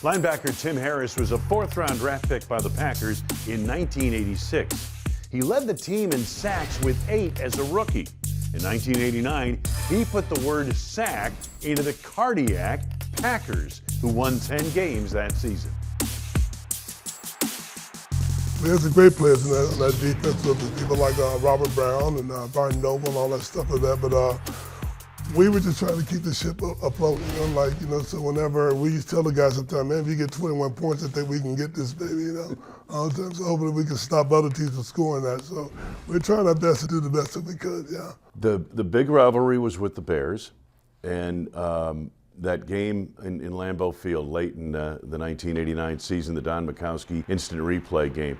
Linebacker Tim Harris was a fourth-round draft pick by the Packers in 1986. He led the team in sacks with 8 as a rookie. In 1989, he put the word sack into the cardiac Packers, who won 10 games that season. There's some great players in that defense with people like Robert Brown and Barton Noble and all that stuff like that. But we were just trying to keep the ship afloat, so whenever we used to tell the guys sometimes, man, if you get 21 points, I think we can get this, baby, all the time. So hopefully we can stop other teams from scoring that. So we're trying our best to do the best that we could, yeah. The big rivalry was with the Bears, and that game in Lambeau Field late in the 1989 season, the Don Majkowski instant replay game.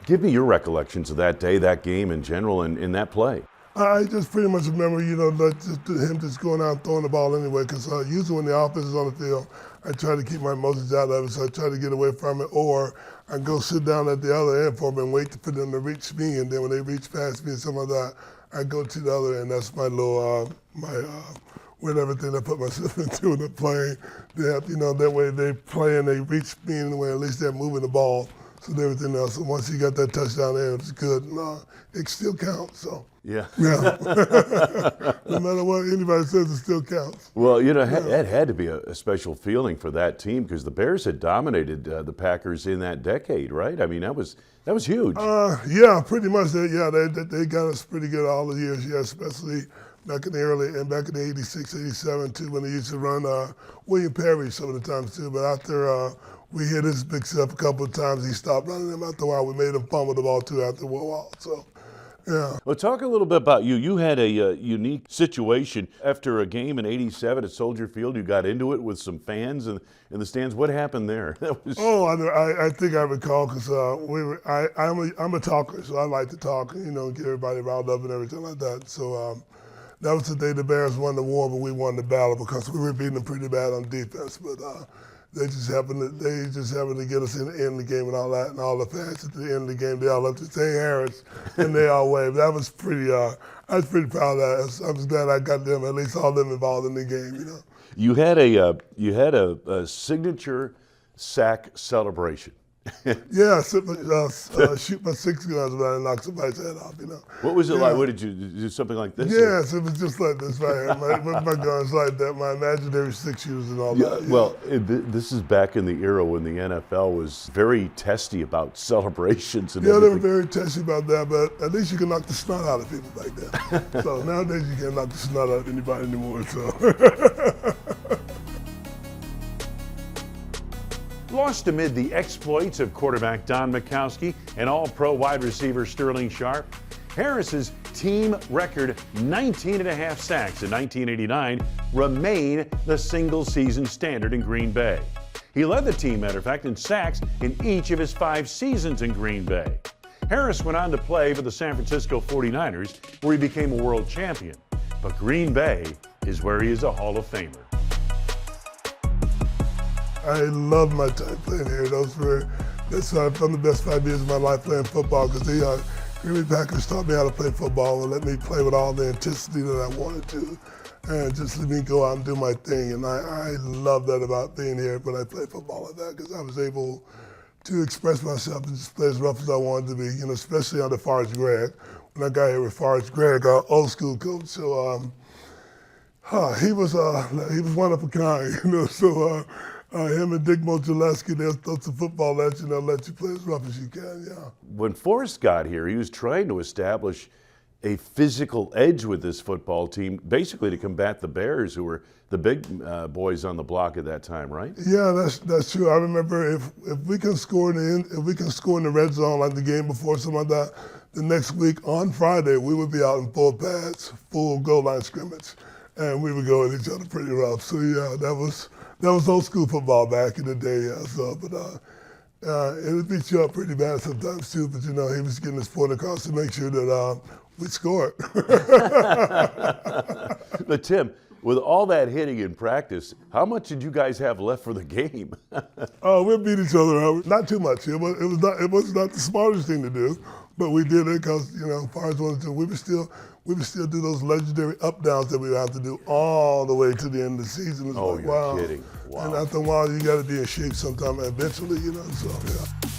Give me your recollections of that day, that game in general, and in that play. I just pretty much remember, him just going out and throwing the ball anyway, because usually when the offense is on the field, I try to keep my emotions out of it, so I try to get away from it, or I go sit down at the other end for them and wait for them to reach me, and then when they reach past me and something like that, I go to the other end. That's my little, with everything I put myself into in the play. They have, that way they play and they reach me in the way, at least they're moving the ball. So everything else. And once you got that touchdown there, it's good. It still counts. So yeah. No matter what anybody says, it still counts. Well, it had to be a special feeling for that team because the Bears had dominated the Packers in that decade, right? I mean, that was huge. Yeah, pretty much. They got us pretty good all the years. Yeah, especially back in the 86, 87 too, when they used to run William Perry some of the times too. But after we hit his big stuff a couple of times, he stopped running them after a while. We made him fumble the ball too after a while. So, yeah. Well, talk a little bit about you. You had a unique situation after a game in '87 at Soldier Field. You got into it with some fans in the stands. What happened there? I think I recall because I'm a talker, so I like to talk, get everybody riled up and everything like that. So that was the day the Bears won the war, but we won the battle because we were beating them pretty bad on defense. But they just happened to get us in the end of the game and all that, and all the fans at the end of the game, they all left to say Harris, and they all waved. That was pretty. I was pretty proud of that. I was glad I got them, at least all of them involved in the game. You had a signature sack celebration. Yeah, shoot my 6 guns when I knock somebody's head off, What was it like? What did you do? Something like this? Yes, it was just like this right here. With my guns like that, my imaginary 6 shooters and all that. Yeah. Well, this is back in the era when the NFL was very testy about celebrations and everything. They were very testy about that, but at least you can knock the snot out of people like that. So nowadays you can't knock the snot out of anybody anymore. So. Lost amid the exploits of quarterback Don Majkowski and all-pro wide receiver Sterling Sharpe, Harris's team record 19.5 sacks in 1989 remain the single-season standard in Green Bay. He led the team, matter of fact, in sacks in each of his 5 seasons in Green Bay. Harris went on to play for the San Francisco 49ers, where he became a world champion. But Green Bay is where he is a Hall of Famer. I love my time playing here. That's from the best 5 years of my life playing football because the Green Bay Packers taught me how to play football and let me play with all the intensity that I wanted to, and just let me go out and do my thing. And I love that about being here when I play football like that because I was able to express myself and just play as rough as I wanted to be. Especially under Forrest Gregg. When I got here with Forrest Gregg, our old school coach, so he was one of a kind. So. Him and Dick Mochaleski, they'll throw some football at you and let you play as rough as you can, yeah. When Forrest got here, he was trying to establish a physical edge with this football team, basically to combat the Bears, who were the big boys on the block at that time, right? Yeah, that's true. I remember if we can score in the red zone like the game before, something like that, the next week on Friday we would be out in full pads, full goal line scrimmage, and we would go at each other pretty rough. So yeah, that was old school football back in the day, yeah. So, but it would beat you up pretty bad sometimes too. But he was getting his point across to make sure that we scored. But Tim, with all that hitting in practice, how much did you guys have left for the game? We beat each other up. Not too much. It was not the smartest thing to do, but we did it because Forrest wanted to. we would still do those legendary up downs that we would have to do all the way to the end of the season. It's Oh, like, you're wow. kidding. Wow. And after a while, you got to be in shape sometime eventually, you know, so yeah.